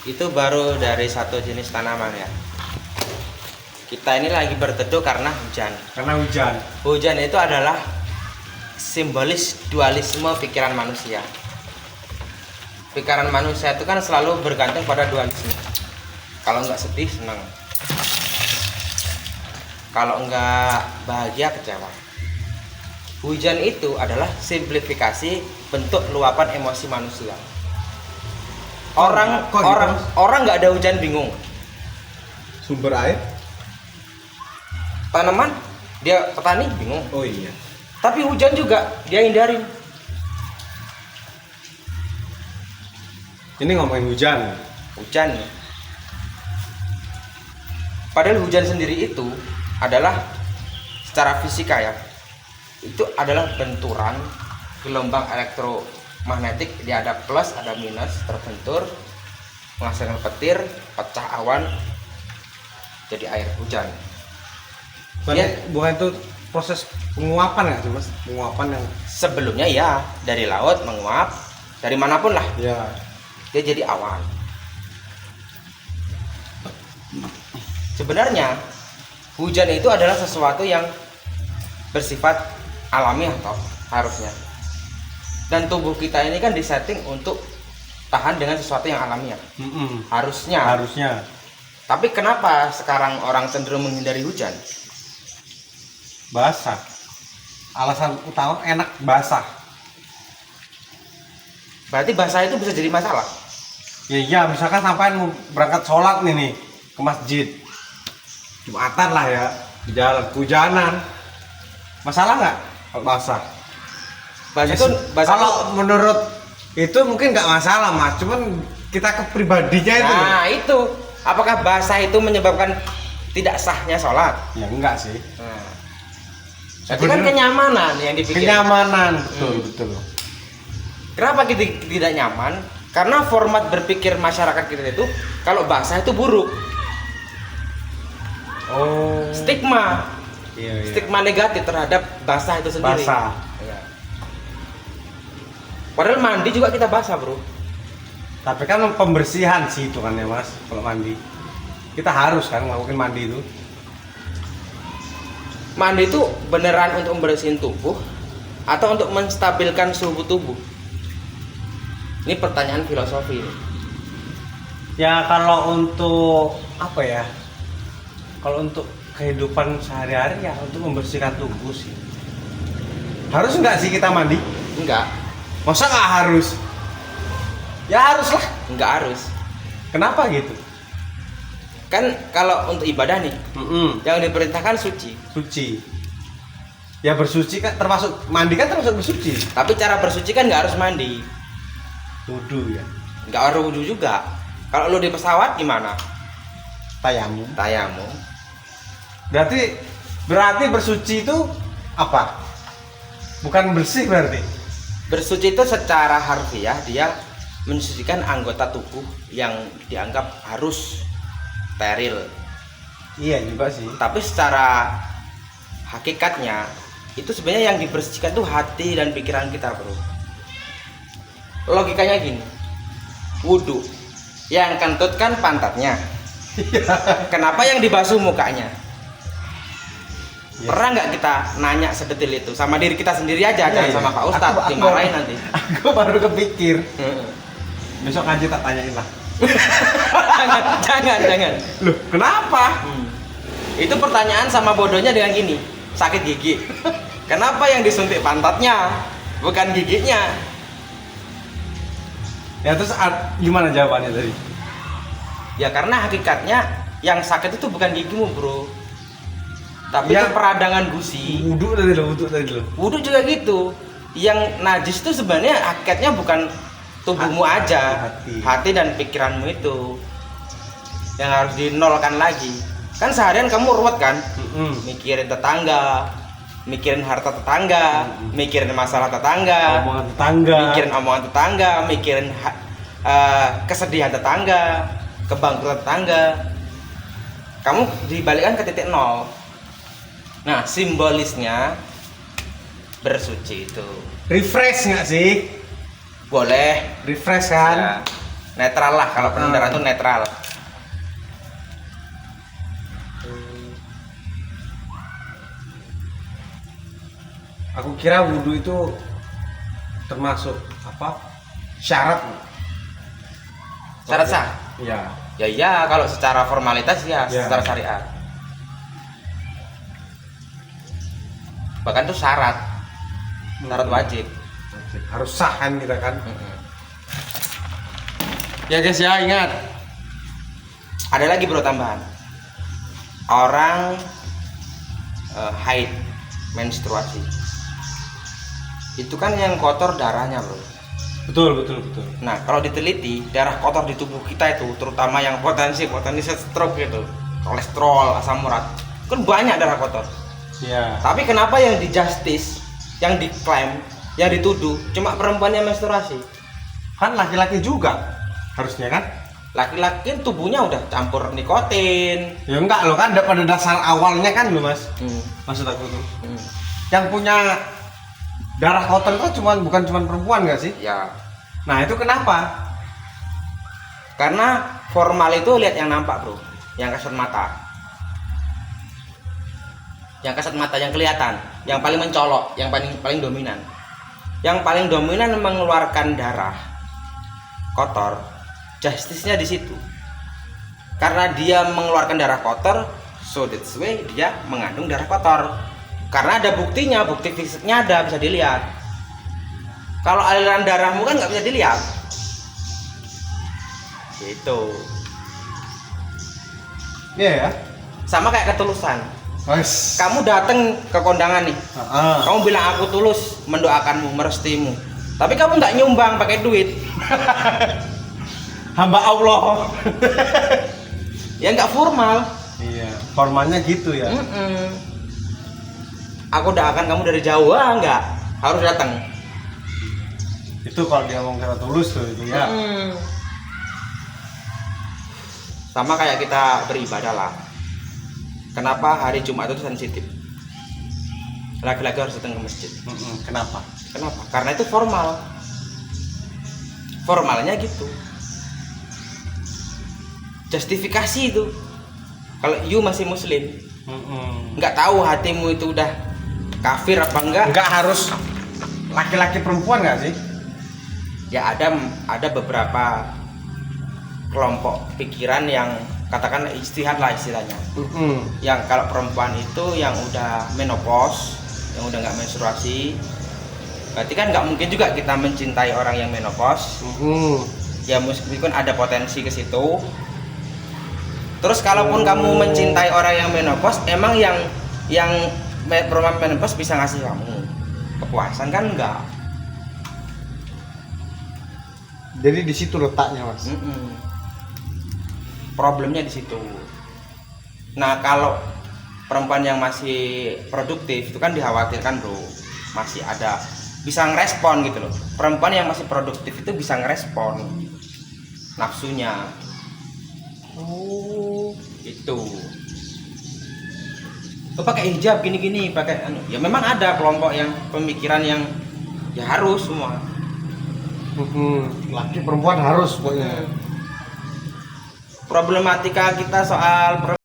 itu baru dari satu jenis tanaman ya. Kita ini lagi berteduh karena hujan. Karena hujan. Hujan itu adalah simbolis dualisme pikiran manusia. Pikiran manusia itu kan selalu bergantung pada dualisme. Kalau nggak sedih senang, kalau nggak bahagia kecewa. Hujan itu adalah simplifikasi bentuk luapan emosi manusia. Orang nggak ada hujan bingung. Sumber air? Tanaman dia petani bingung. Oh iya. Tapi hujan juga dia hindarin. Ini ngomongin hujan. Hujan. Padahal hujan sendiri itu adalah secara fisika ya. Itu adalah benturan gelombang elektromagnetik, dia ada plus ada minus, terbentur menghasilkan petir, pecah awan jadi air hujan. Bukan itu proses penguapan ya sih mas? Penguapan yang Sebelumnya ya dari laut menguap, dari manapun lah ya. dia jadi awan. Sebenarnya hujan itu adalah sesuatu yang bersifat alami atau harusnya. Dan tubuh kita ini kan disetting untuk tahan dengan sesuatu yang alamiah. Harusnya. Tapi kenapa sekarang orang cenderung menghindari hujan? Basah. Alasan utama enak basah. Berarti basah itu bisa jadi masalah. Ya iya, misalkan sampai mau berangkat sholat nih ke masjid, Jumatan lah ya, di jalan hujanan, masalah nggak kalau basah? Kalau menurut itu mungkin nggak masalah mas, cuman kita ke pribadinya itu. Nah itu, apakah basah itu menyebabkan tidak sahnya sholat? Ya enggak sih. Nah, jadi kan kenyamanan yang dipikir. Kenyamanan, betul. Kenapa kita tidak nyaman? Karena format berpikir masyarakat kita itu kalau basah itu buruk. Oh. Stigma. Iya. Stigma negatif terhadap basah itu sendiri. Basah. Iya. Padahal mandi juga kita basah, bro. Tapi kan pembersihan sih itu kan ya mas, kalau mandi. Kita harus kan ngelakuin mandi itu. Mandi itu beneran untuk membersihin tubuh atau untuk menstabilkan suhu tubuh? Ini pertanyaan filosofi. Ya kalau untuk apa ya? Kalau untuk kehidupan sehari-hari ya untuk membersihkan tubuh sih. Harus nggak sih kita mandi? Enggak. Masa nggak harus? Ya harus lah. Enggak harus. Kenapa gitu? Kan kalau untuk ibadah nih, yang diperintahkan suci. Suci. Ya bersuci kan termasuk mandi kan termasuk bersuci. Tapi cara bersuci kan nggak harus mandi. Wudu ya. Nggak harus wudu juga. Kalau lu di pesawat gimana? Tayamum. Berarti bersuci itu apa? Bukan bersih berarti. Bersuci itu secara harfiah dia mensucikan anggota tubuh yang dianggap harus steril. Iya juga sih. Tapi secara hakikatnya itu sebenarnya yang dibersihkan tuh hati dan pikiran kita, bro. Logikanya gini, wudhu yang kentut kan pantatnya. Kenapa yang dibasuh mukanya? Pernah nggak kita nanya sedetil itu sama diri kita sendiri aja, jangan sama Pak Ustadz, dimarahin nanti. Aku baru kepikir. Besok aja tak tanyain lah. jangan. Loh, kenapa? Itu pertanyaan sama bodohnya dengan gini, sakit gigi. Kenapa yang disuntik pantatnya, bukan giginya? Ya terus gimana jawabannya tadi? Ya karena hakikatnya yang sakit itu bukan gigimu, bro. Tapi ya, itu peradangan gusi. Wudhu tadi lo. Wudhu juga gitu. Yang najis itu sebenarnya hakikatnya bukan tubuhmu aja, hati dan pikiranmu itu yang harus dinolkan lagi. Kan seharian kamu ruwet kan, mikirin tetangga, mikirin harta tetangga, mikirin masalah tetangga, mikirin omongan tetangga, mikirin kesedihan tetangga, kebangkrutan tetangga. Kamu dibalikkan ke titik nol. Nah, simbolisnya bersuci itu refresh nggak sih? boleh Refresh kan? ya. Netral lah, kalau penuh darah itu netral. Aku kira wudhu itu termasuk apa? Syarat. Syarat sah? Iya. Ya iya, kalau secara formalitas ya, Ya. secara syariat. Bahkan itu syarat wajib. Harus sah kan kita kan. Ya guys ya, ingat. Ada lagi bro tambahan. Orang haid, menstruasi. Itu kan yang kotor darahnya bro. Betul. Nah kalau diteliti, darah kotor di tubuh kita itu, terutama yang potensi stroke gitu, kolesterol, asam urat, kan banyak darah kotor. Iya. Tapi kenapa yang di justice, yang diklaim, yang dituduh cuma perempuan yang menstruasi? Kan laki-laki juga harusnya kan? Laki-laki tubuhnya udah campur nikotin. Ya enggak lo kan pada dasar awalnya kan lo mas. Maksud aku tuh. Yang punya darah kotor itu bukan cuma perempuan nggak sih? Ya. Nah itu kenapa? Karena formal itu lihat yang nampak bro, yang kasat mata. Yang kasat mata yang kelihatan, yang paling mencolok, yang paling dominan. Yang paling dominan mengeluarkan darah kotor, justice-nya di situ. Karena dia mengeluarkan darah kotor, so that's why dia mengandung darah kotor. Karena ada buktinya, bukti fisiknya ada, bisa dilihat. Kalau aliran darahmu kan nggak bisa dilihat. Gitu. Iya ya. Sama kayak ketulusan. Mas. Kamu datang ke kondangan nih. Kamu bilang aku tulus mendoakanmu, merestuimu. Tapi kamu nggak nyumbang pakai duit. Hamba Allah. Ya nggak formal. Iya. Formalnya gitu ya. Aku doakan kamu dari jauh, nggak harus datang. Itu kalau dia ngomong kata tulus tuh itu ya. Sama kayak kita beribadah lah. Kenapa hari Jumat itu sensitif? Laki-laki harus datang ke masjid. Kenapa? Karena itu formal. Formalnya gitu. Justifikasi itu. Kalau you masih muslim, nggak tahu hatimu itu udah kafir apa enggak? Nggak harus laki-laki perempuan nggak sih? Ya ada beberapa kelompok pikiran yang katakan istihad lah istilahnya. Yang kalau perempuan itu yang udah menopause, yang udah nggak menstruasi, berarti kan nggak mungkin juga kita mencintai orang yang menopause. Ya meskipun ada potensi ke situ. Terus kalaupun kamu mencintai orang yang menopause, emang yang perempuan menopause bisa ngasih kamu kepuasan kan enggak? Jadi di situ letaknya mas. Problemnya di situ. Nah kalau perempuan yang masih produktif itu kan dikhawatirkan bro, masih ada bisa ngerespon gitu loh. Perempuan yang masih produktif itu bisa ngerespon nafsunya. Itu. Tuh pakai hijab gini-gini, pakai ya memang ada kelompok yang pemikiran yang ya harus semua. Laki perempuan harus pokoknya. Problematika kita soal